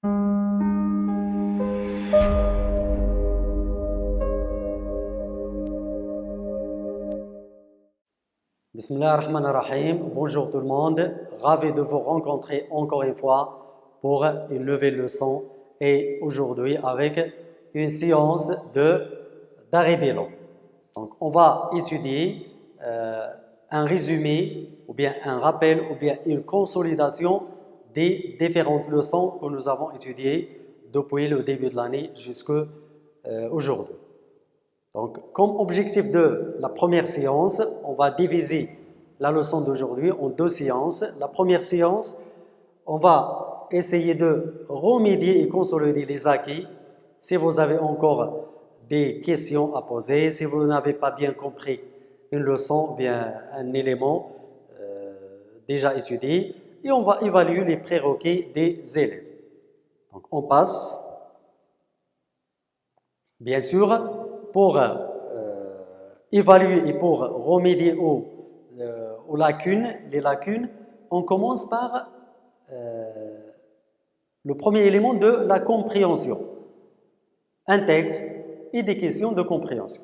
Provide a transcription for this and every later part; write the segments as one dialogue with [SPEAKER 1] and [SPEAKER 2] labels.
[SPEAKER 1] Bismillah ar-Rahman ar-Rahim. Bonjour tout le monde. Ravi de vous rencontrer encore une fois pour une nouvelle leçon et aujourd'hui avec une séance d'arrêt bilan. Donc on va étudier un résumé ou bien un rappel ou bien une consolidation des différentes leçons que nous avons étudiées depuis le début de l'année jusqu'à aujourd'hui. Donc, comme objectif de la première séance, on va diviser la leçon d'aujourd'hui en deux séances. La première séance, on va essayer de remédier et consolider les acquis. Si vous avez encore des questions à poser, si vous n'avez pas bien compris une leçon ou bien un élément déjà étudié, et on va évaluer les prérequis des élèves. Donc, on passe, bien sûr, pour évaluer et pour remédier aux lacunes, les lacunes, on commence par le premier élément de la compréhension. Un texte et des questions de compréhension.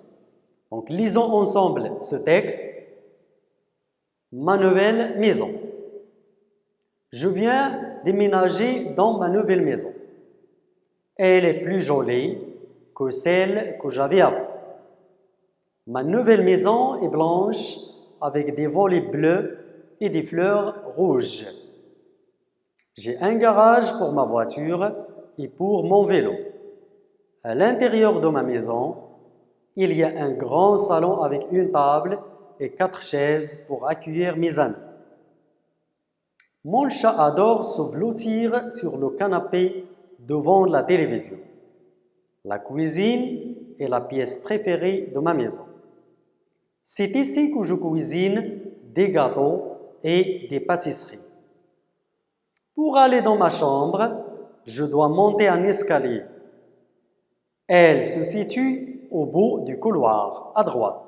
[SPEAKER 1] Donc, lisons ensemble ce texte. Ma nouvelle maison. Je viens déménager dans ma nouvelle maison. Elle est plus jolie que celle que j'avais avant. Ma nouvelle maison est blanche avec des volets bleus et des fleurs rouges. J'ai un garage pour ma voiture et pour mon vélo. À l'intérieur de ma maison, il y a un grand salon avec une table et 4 chaises pour accueillir mes amis. Mon chat adore se blottir sur le canapé devant la télévision. La cuisine est la pièce préférée de ma maison. C'est ici que je cuisine des gâteaux et des pâtisseries. Pour aller dans ma chambre, je dois monter un escalier. Elle se situe au bout du couloir, à droite.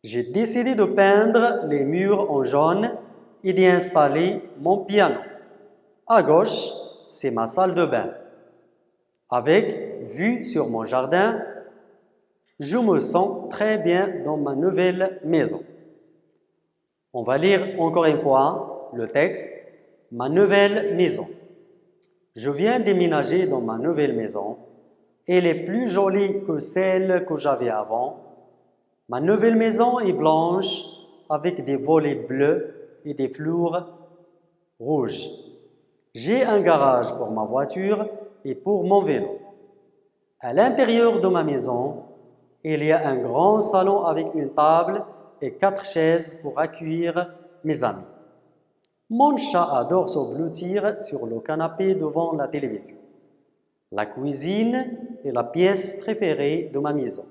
[SPEAKER 1] J'ai décidé de peindre les murs en jaune et d'y installer mon piano. À gauche, c'est ma salle de bain. Avec vue sur mon jardin, je me sens très bien dans ma nouvelle maison. On va lire encore une fois le texte. Ma nouvelle maison. Je viens déménager dans ma nouvelle maison. Elle est plus jolie que celle que j'avais avant. Ma nouvelle maison est blanche avec des volets bleus et des fleurs rouges. J'ai un garage pour ma voiture et pour mon vélo. À l'intérieur de ma maison, il y a un grand salon avec une table et 4 chaises pour accueillir mes amis. Mon chat adore se blottir sur le canapé devant la télévision. La cuisine est la pièce préférée de ma maison.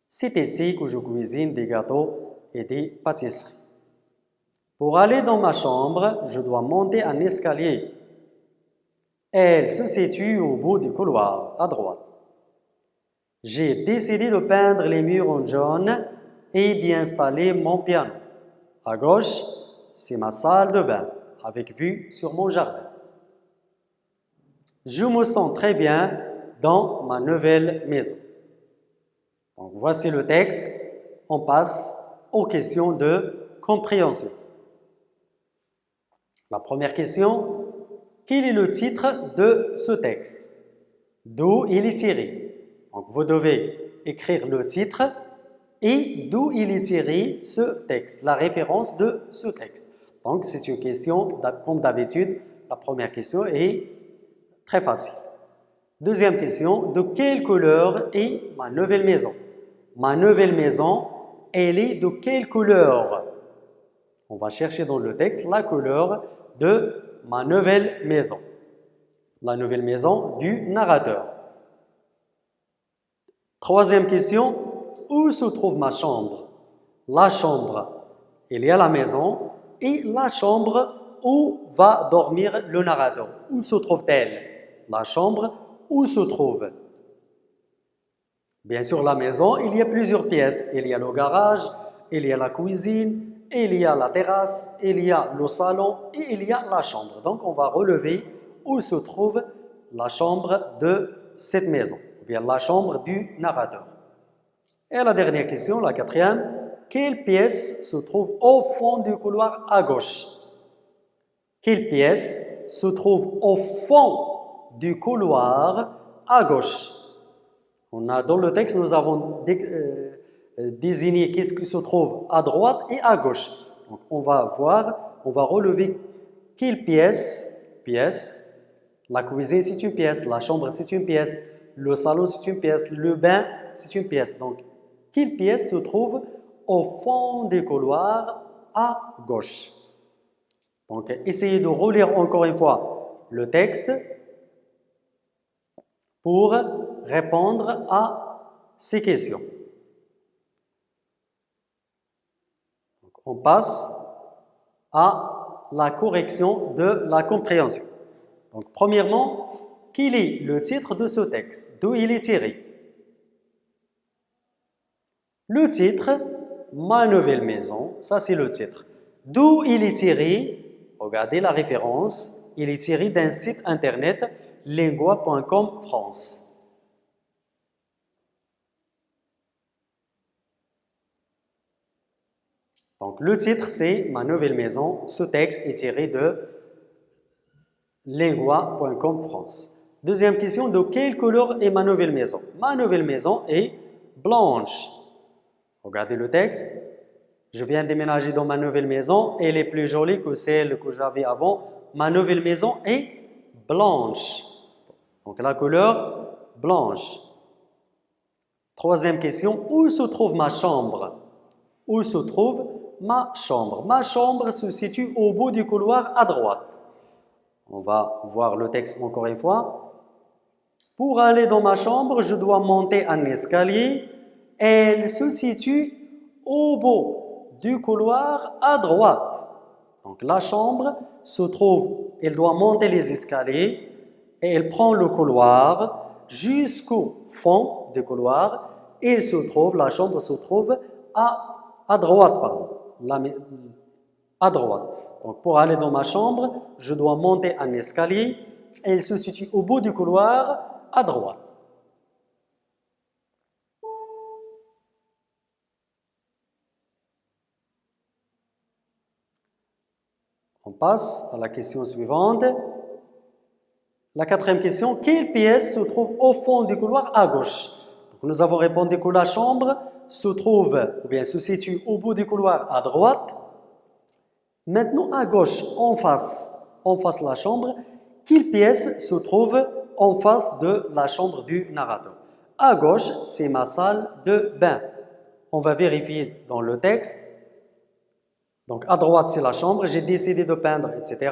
[SPEAKER 1] C'est ici que je cuisine des gâteaux et des pâtisseries. Pour aller dans ma chambre, je dois monter un escalier. Elle se situe au bout du couloir, à droite. J'ai décidé de peindre les murs en jaune et d'y installer mon piano. À gauche, c'est ma salle de bain, avec vue sur mon jardin. Je me sens très bien dans ma nouvelle maison. Donc, voici le texte. On passe aux questions de compréhension. La première question, quel est le titre de ce texte? D'où il est tiré? Donc, vous devez écrire le titre et d'où il est tiré ce texte, la référence de ce texte. Donc, c'est une question, comme d'habitude, la première question est très facile. Deuxième question, de quelle couleur est ma nouvelle maison? Ma nouvelle maison, elle est de quelle couleur? On va chercher dans le texte la couleur de ma nouvelle maison. La nouvelle maison du narrateur. Troisième question, où se trouve ma chambre? La chambre, il y a la maison et la chambre où va dormir le narrateur. Où se trouve-t-elle? La chambre, où se trouve? Bien sûr, la maison, il y a plusieurs pièces. Il y a le garage, il y a la cuisine, il y a la terrasse, il y a le salon et il y a la chambre. Donc, on va relever où se trouve la chambre de cette maison, ou bien la chambre du narrateur. Et la dernière question, la quatrième, quelle pièce se trouve au fond du couloir à gauche? Quelle pièce se trouve au fond du couloir à gauche? On a dans le texte, nous avons désigné qu'est-ce qui se trouve à droite et à gauche. Donc, on va relever quelle pièce, la cuisine c'est une pièce, la chambre c'est une pièce, le salon c'est une pièce, le bain c'est une pièce. Donc, quelle pièce se trouve au fond du couloir à gauche? Donc, essayez de relire encore une fois le texte pour répondre à ces questions. Donc, on passe à la correction de la compréhension. Donc, premièrement, quel est le titre de ce texte? D'où il est tiré? Le titre, Ma nouvelle maison, ça c'est le titre. D'où il est tiré? Regardez la référence, il est tiré d'un site internet lingua.com France. Donc le titre c'est Ma nouvelle maison, ce texte est tiré de lingua.com France. Deuxième question, de quelle couleur est ma nouvelle maison? Ma nouvelle maison est blanche. Regardez le texte. Je viens déménager dans ma nouvelle maison. Elle est plus jolie que celle que j'avais avant. Ma nouvelle maison est blanche. Donc la couleur blanche. Troisième question, où se trouve ma chambre? Où se trouve ma chambre? Ma chambre se situe au bout du couloir à droite. On va voir le texte encore une fois. Pour aller dans ma chambre, je dois monter un escalier. Elle se situe au bout du couloir à droite. Donc la chambre se trouve, elle doit monter les escaliers et elle prend le couloir jusqu'au fond du couloir. Et la chambre se trouve à droite, à droite. Donc pour aller dans ma chambre, je dois monter un escalier. Elle se situe au bout du couloir à droite. On passe à la question suivante. La quatrième question, quelle pièce se trouve au fond du couloir à gauche? Donc, nous avons répondu que la chambre se situe au bout du couloir à droite. Maintenant, à gauche, en face de la chambre, quelle pièce se trouve en face de la chambre du narrateur? À gauche, c'est ma salle de bain. On va vérifier dans le texte. Donc, à droite, c'est la chambre. J'ai décidé de peindre, etc.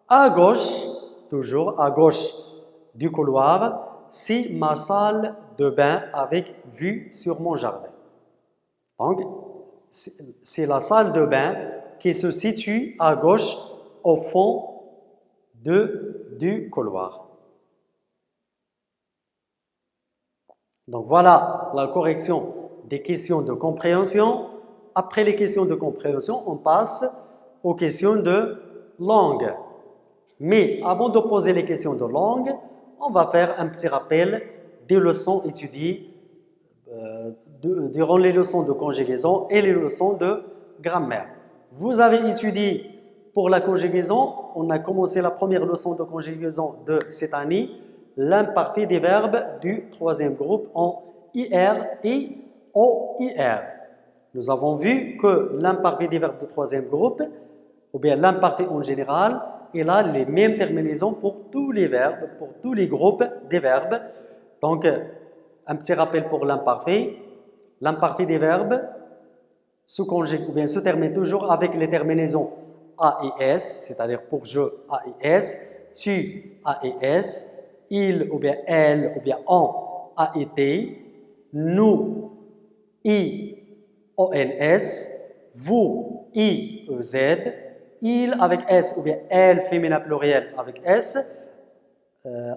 [SPEAKER 1] À gauche, toujours à gauche du couloir, c'est ma salle de bain avec vue sur mon jardin. Donc, c'est la salle de bain qui se situe à gauche au fond du couloir. Donc, voilà la correction des questions de compréhension. Après les questions de compréhension, on passe aux questions de langue. Mais avant de poser les questions de langue, on va faire un petit rappel des leçons étudiées durant les leçons de conjugaison et les leçons de grammaire. Vous avez étudié pour la conjugaison, on a commencé la première leçon de conjugaison de cette année, l'imparfait des verbes du troisième groupe en IR et OIR. Nous avons vu que l'imparfait des verbes du troisième groupe, ou bien l'imparfait en général, il a les mêmes terminaisons pour tous les verbes, pour tous les groupes des verbes. Donc, un petit rappel pour l'imparfait. L'imparfait des verbes se conjugue, ou bien se termine toujours avec les terminaisons A et S, c'est-à-dire pour je, A et S, tu, A et S, il, ou bien elle, ou bien on, A et T, nous, I, ONS, vous, I, EZ, il avec S ou bien elle féminin pluriel avec S,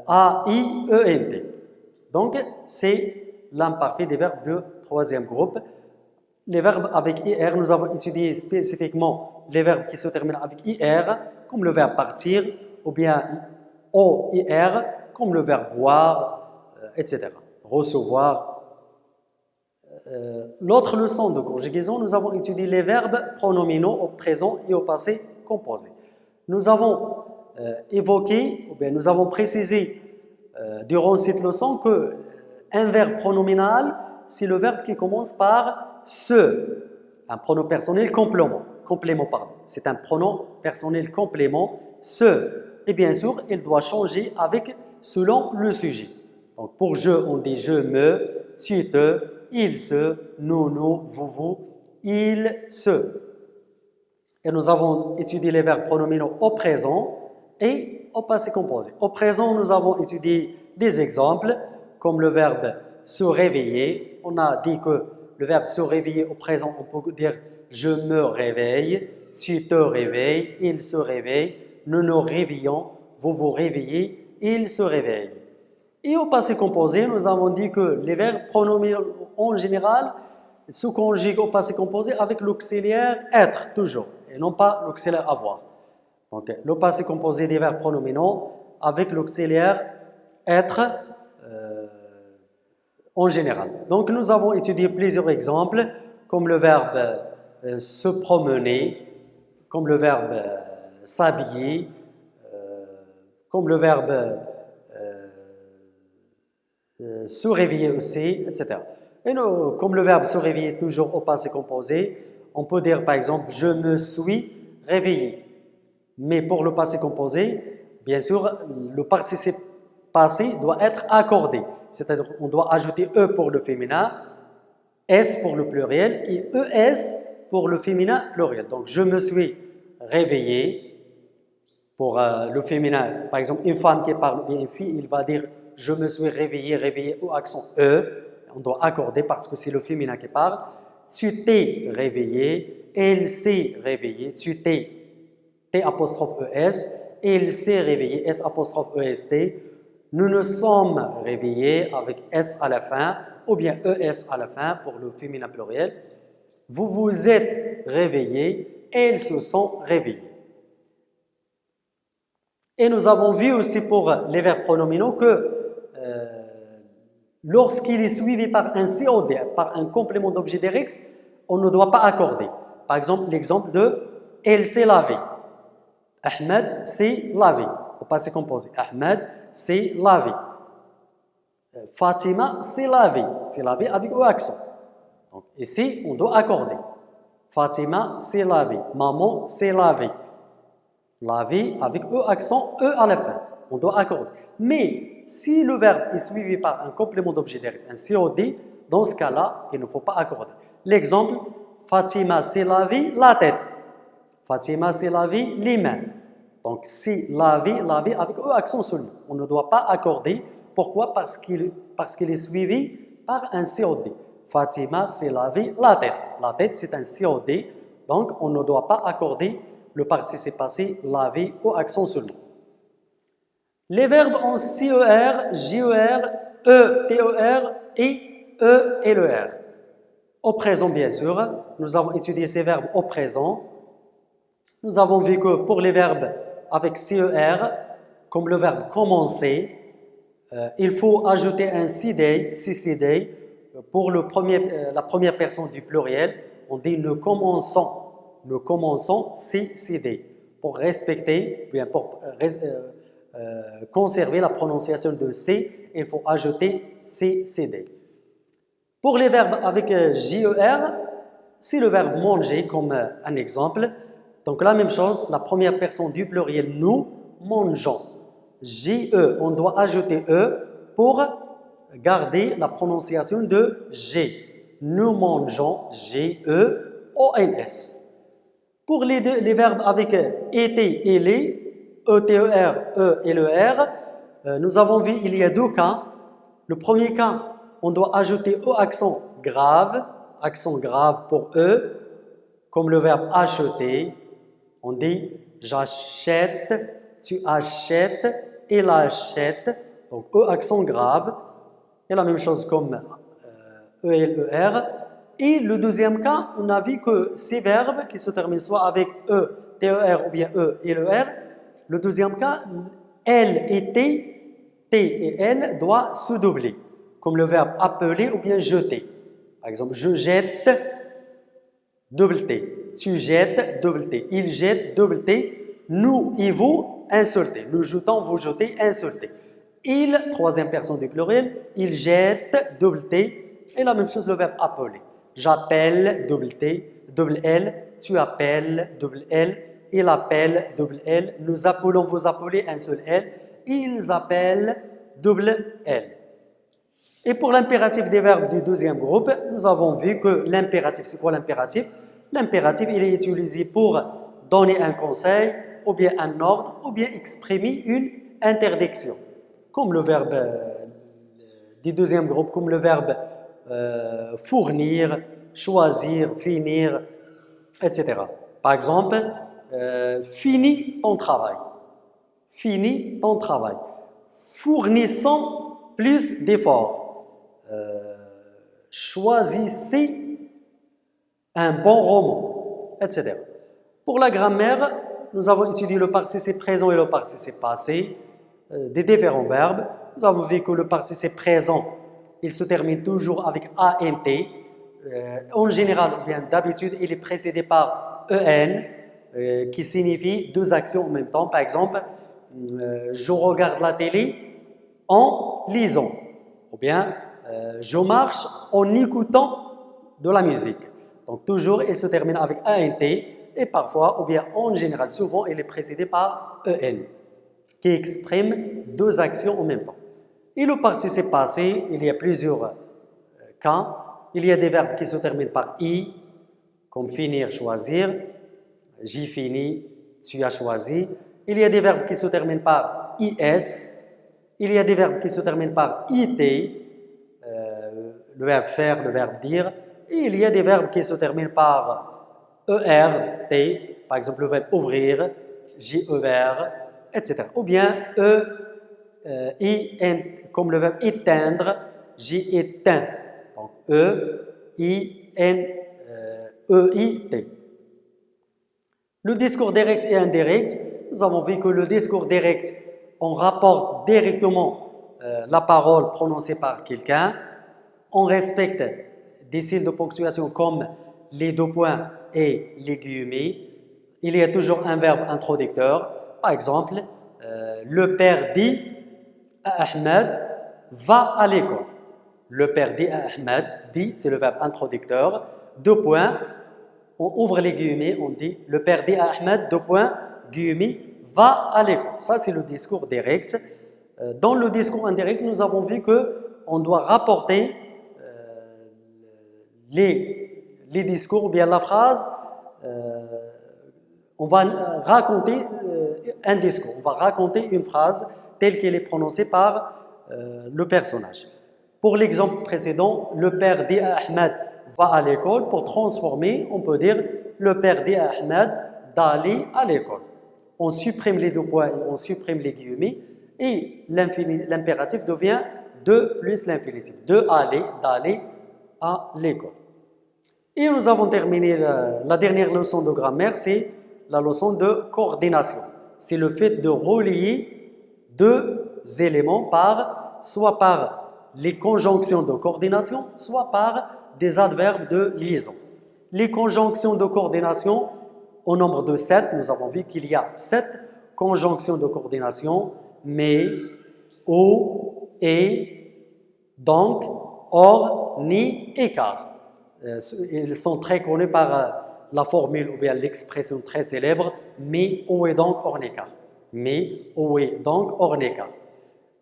[SPEAKER 1] A, I, E, N, T. Donc, c'est l'imparfait des verbes de troisième groupe. Les verbes avec IR, nous avons étudié spécifiquement les verbes qui se terminent avec IR, comme le verbe partir, ou bien O et R, comme le verbe voir, etc. Recevoir. L'autre leçon de conjugaison, nous avons étudié les verbes pronominaux au présent et au passé composé. Nous avons évoqué, ou bien nous avons précisé durant cette leçon que un verbe pronominal, c'est le verbe qui commence par ce, un pronom personnel complément. C'est un pronom personnel complément, ce. Et bien sûr, il doit changer selon le sujet. Donc pour je, on dit je me, tu te, il se, nous, vous, il se. Et nous avons étudié les verbes pronominaux au présent et au passé composé. Au présent, nous avons étudié des exemples comme le verbe se réveiller. On a dit que le verbe se réveiller au présent, on peut dire je me réveille, tu te réveilles, il se réveille, nous nous réveillons, vous vous réveillez, il se réveille. Et au passé composé, nous avons dit que les verbes pronominaux en général se conjuguent au passé composé avec l'auxiliaire être toujours, et non pas l'auxiliaire avoir. Donc, le passé composé des verbes pronominaux avec l'auxiliaire être en général. Donc, nous avons étudié plusieurs exemples, comme le verbe se promener, comme le verbe s'habiller, comme le verbe se réveiller aussi, etc. Et comme le verbe se réveiller toujours au passé composé, on peut dire par exemple je me suis réveillé. Mais pour le passé composé, bien sûr, le participe passé doit être accordé. C'est-à-dire on doit ajouter E pour le féminin, S pour le pluriel et ES pour le féminin pluriel. Donc je me suis réveillé pour le féminin. Par exemple, une femme qui parle bien une fille, il va dire je me suis réveillé au accent E. On doit accorder parce que c'est le féminin qui parle. Tu t'es réveillé, elle s'est réveillée, tu t'es, T apostrophe ES, elle s'est réveillée, S apostrophe EST. Nous nous sommes réveillés avec S à la fin, ou bien ES à la fin pour le féminin pluriel. Vous vous êtes réveillés, elles se sont réveillées. Et nous avons vu aussi pour les verbes pronominaux que lorsqu'il est suivi par un COD, par un complément d'objet direct, on ne doit pas accorder. Par exemple, l'exemple de « elle s'est lavée ». Ahmed s'est lavé. Au passé composé. Ahmed s'est lavé. Fatima s'est lavée. S'est lavée avec E accent. Donc ici, on doit accorder. Fatima s'est lavée. Maman s'est lavée. Laver avec E accent, E à la fin. On doit accorder. Mais si le verbe est suivi par un complément d'objet direct, un COD, dans ce cas-là, il ne faut pas accorder. L'exemple, Fatima s'est lavé la tête. Fatima s'est lavé les mains. Donc, c'est laver avec E accent seulement. On ne doit pas accorder. Pourquoi? Parce qu'il est suivi par un COD. Fatima s'est lavé la tête. La tête, c'est un COD. Donc, on ne doit pas accorder le participe passé laver au accent seulement. Les verbes en CER, JER, ETER et ELER. Au présent, bien sûr, nous avons étudié ces verbes au présent. Nous avons vu que pour les verbes avec CER, comme le verbe commencer, il faut ajouter un CCD pour la première personne du pluriel. On dit nous commençons CCD pour respecter, bien pour conserver la prononciation de C, il faut ajouter CCD. Pour les verbes avec JER, c'est le verbe manger comme un exemple. Donc la même chose, la première personne du pluriel nous mangeons. JE, on doit ajouter E pour garder la prononciation de G. Nous mangeons, G-E-O-N-S. Pour les verbes avec été et les, E-T-E-R, E et le R, nous avons vu il y a deux cas. Le premier cas, on doit ajouter E accent grave pour E, comme le verbe acheter. On dit j'achète, tu achètes, il achète. Donc E accent grave. Et la même chose comme E et le R. Et le deuxième cas, on a vu que ces verbes qui se terminent soit avec E, T-E-R ou bien E et le R, le deuxième cas, Elle et T et elle doivent se doubler, comme le verbe appeler ou bien jeter. Par exemple, je jette, double T. Tu jettes, double T. Il jette, double T. Nous et vous, un seul T. Nous jetons, vous jetez, un seul T. Il, troisième personne du pluriel, il jette, double T. Et la même chose, le verbe appeler. J'appelle, double T, double L. Tu appelles, double L. Il appelle, double L. Nous appelons, vous appelez, un seul L. Ils appellent, double L. Et pour l'impératif des verbes du deuxième groupe, nous avons vu que l'impératif, c'est quoi l'impératif? L'impératif, il est utilisé pour donner un conseil, ou bien un ordre, ou bien exprimer une interdiction. Comme le verbe du deuxième groupe, comme le verbe fournir, choisir, finir, etc. Par exemple, finis ton travail. Finis ton travail. Fournissons plus d'efforts. Choisissez un bon roman, etc. Pour la grammaire, nous avons étudié le participe présent et le participe passé des différents verbes. Nous avons vu que le participe présent, il se termine toujours avec ANT. En général, ou bien d'habitude, il est précédé par EN, qui signifie deux actions en même temps. Par exemple, je regarde la télé en lisant, ou bien je marche en écoutant de la musique. Donc toujours, il se termine avec ANT et parfois, ou bien en général, souvent, il est précédé par EN, qui exprime deux actions en même temps. Et le participe passé, il y a plusieurs cas. Il y a des verbes qui se terminent par I, comme finir, choisir. J'ai fini, tu as choisi. Il y a des verbes qui se terminent par IS. Il y a des verbes qui se terminent par IT, le verbe faire, le verbe dire. Et il y a des verbes qui se terminent par ERT, par exemple le verbe ouvrir, j'ai ouvert, etc. Ou bien comme le verbe éteindre, j'ai éteint. Donc E-I-N-E-I-T. Le discours direct et indirect, nous avons vu que le discours direct, on rapporte directement la parole prononcée par quelqu'un, on respecte des signes de ponctuation comme les deux points et les guillemets. Il y a toujours un verbe introducteur. Par exemple, le père dit à Ahmed, va à l'école. Le père dit à Ahmed, dit, c'est le verbe introducteur. Deux points, on ouvre les guillemets, on dit, le père dit à Ahmed, deux points, guillemets, va à l'école. Ça, c'est le discours direct. Dans le discours indirect, nous avons vu qu'on doit rapporter les discours ou bien la phrase. On va raconter un discours, on va raconter une phrase telle qu'elle est prononcée par le personnage. Pour l'exemple précédent, le père dit à Ahmed va à l'école. Pour transformer, on peut dire le père dit à Ahmed d'aller à l'école. On supprime les deux points et on supprime les guillemets et l'impératif devient de plus l'infinitif. De aller, d'aller à l'école. Et nous avons terminé la dernière leçon de grammaire, c'est la leçon de coordination. C'est le fait de relier deux éléments soit par les conjonctions de coordination, soit par des adverbes de liaison. Les conjonctions de coordination, au nombre de 7, nous avons vu qu'il y a 7 conjonctions de coordination, mais, au, et, donc, or, ni et car. Ils sont très connus par la formule ou bien l'expression très célèbre mais, ou et donc, or, ni car. Mais, ou et donc, or, ni car.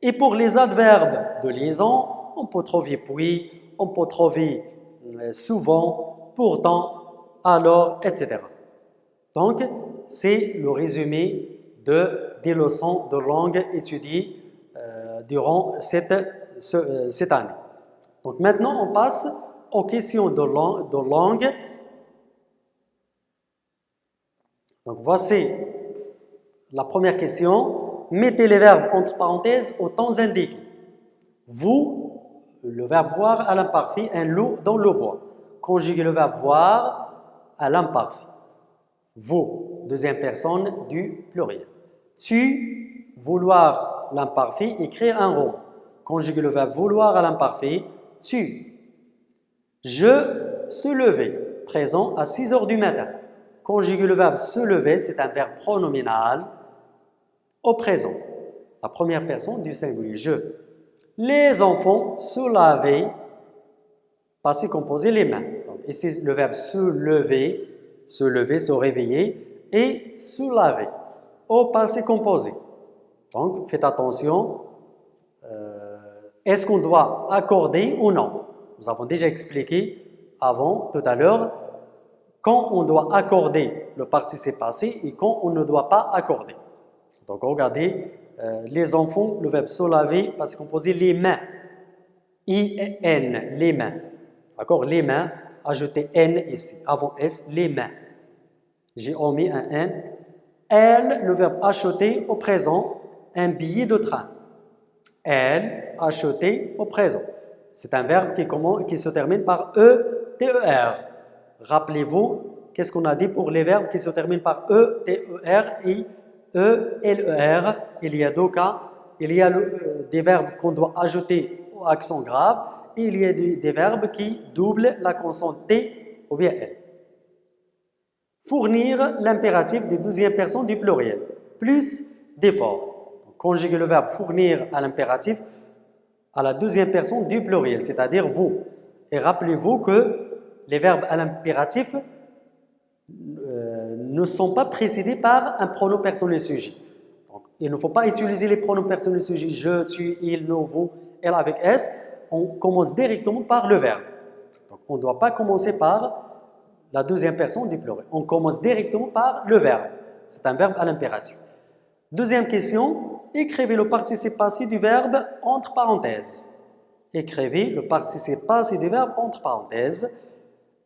[SPEAKER 1] Et pour les adverbes de liaison, on peut trouver puis, on peut trouver souvent, pourtant, alors, etc. Donc, c'est le résumé des leçons de langue étudiées durant cette année. Donc maintenant, on passe aux questions de langue. Donc voici la première question. Mettez les verbes entre parenthèses au temps indiqué. Vous, le verbe voir à l'imparfait, un loup dans le bois. Conjuguez le verbe voir à l'imparfait. Vous, deuxième personne du pluriel. Tu vouloir l'imparfait, écrire un roman. Conjuguer le verbe vouloir à l'imparfait, tu. Je se lever, présent à 6 heures du matin. Conjuguer le verbe se lever, c'est un verbe pronominal au présent. La première personne du singulier, je. Les enfants se lavaient, passé composé les mains. Donc, ici, le verbe se lever, se réveiller, et se laver, au passé composé. Donc, faites attention, est-ce qu'on doit accorder ou non? Nous avons déjà expliqué avant, tout à l'heure, quand on doit accorder le participe passé et quand on ne doit pas accorder. Donc, regardez, les enfants, le verbe se laver, passé composé les mains. I-N, les mains. D'accord? Les mains, ajoutez N ici, avant S, les mains. J'ai omis un N. Elle, le verbe acheter au présent, un billet de train. Elle, acheter au présent. C'est un verbe qui se termine par E, T-E-R. Rappelez-vous, qu'est-ce qu'on a dit pour les verbes qui se terminent par E, T-E-R et E, L-E-R? Il y a deux cas. Il y a des verbes qu'on doit ajouter au accent grave et il y a des verbes qui doublent la consonne T ou bien L. Fournir l'impératif de deuxième personne du pluriel, plus d'effort. Conjuguer le verbe fournir à l'impératif à la deuxième personne du pluriel, c'est-à-dire vous. Et rappelez-vous que les verbes à l'impératif ne sont pas précédés par un pronom personnel sujet. Donc, il ne faut pas utiliser les pronoms personnels sujet je, tu, il, nous, vous, elle avec S. On commence directement par le verbe. Donc, on ne doit pas commencer par la deuxième personne du pluriel. On commence directement par le verbe. C'est un verbe à l'impératif. Deuxième question, écrivez le participe passé du verbe entre parenthèses. Écrivez le participe passé du verbe entre parenthèses.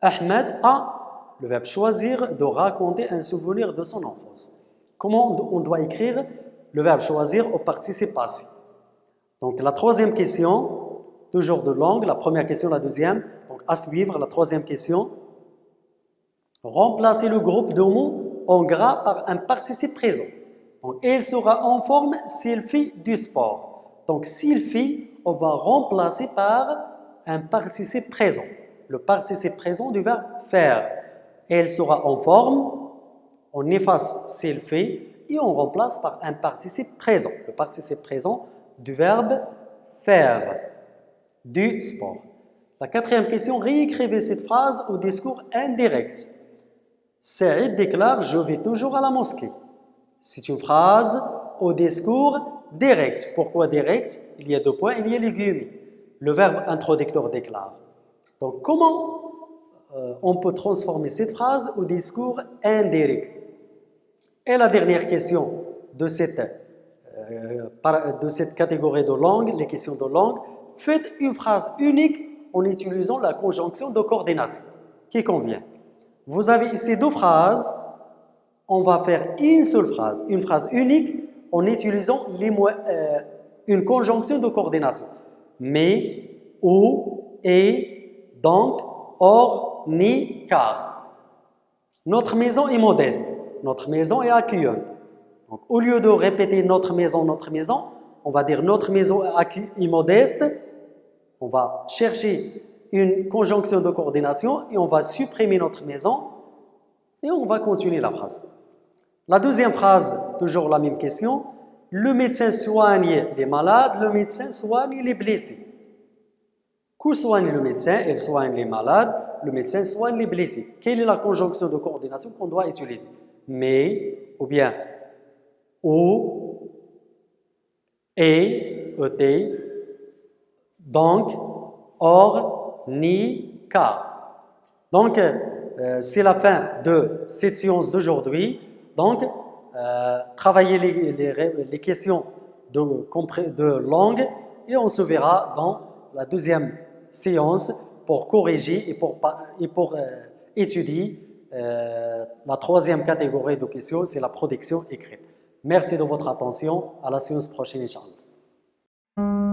[SPEAKER 1] Ahmed a, le verbe choisir, de raconter un souvenir de son enfance. Comment on doit écrire le verbe choisir au participe passé? Donc la troisième question, toujours de langue, la première question, la deuxième. Donc à suivre, la troisième question. Remplacez le groupe de mots en gras par un participe présent. Donc, il sera en forme s'il fait du sport. Donc, s'il fait, on va remplacer par un participe présent. Le participe présent du verbe faire. Il sera en forme, on efface s'il fait et on remplace par un participe présent. Le participe présent du verbe faire du sport. La quatrième question, réécrivez cette phrase au discours indirect. Saïd déclare « Je vais toujours à la mosquée ». C'est une phrase au discours direct. Pourquoi direct? Il y a deux points, il y a les guillemets. Le verbe introducteur déclare. Donc, comment on peut transformer cette phrase au discours indirect? Et la dernière question de cette catégorie de langue, les questions de langue, faites une phrase unique en utilisant la conjonction de coordination qui convient. Vous avez ici deux phrases. On va faire une seule phrase, une phrase unique en utilisant une conjonction de coordination. Mais, ou, et, donc, or, ni, car. Notre maison est modeste. Notre maison est accueillante. Donc, au lieu de répéter notre maison, on va dire notre maison est modeste. On va chercher une conjonction de coordination et on va supprimer notre maison et on va continuer la phrase. La deuxième phrase, toujours la même question. Le médecin soigne les malades, le médecin soigne les blessés. Qui soigne le médecin? Il soigne les malades, le médecin soigne les blessés. Quelle est la conjonction de coordination qu'on doit utiliser? Mais, ou bien, ou, et, donc, or, ni, car. Donc, c'est la fin de cette séance d'aujourd'hui. Donc, travaillez les questions de langue et on se verra dans la deuxième séance pour corriger et pour étudier la troisième catégorie de questions, c'est la production écrite. Merci de votre attention. À la séance prochaine, Inch'Allah.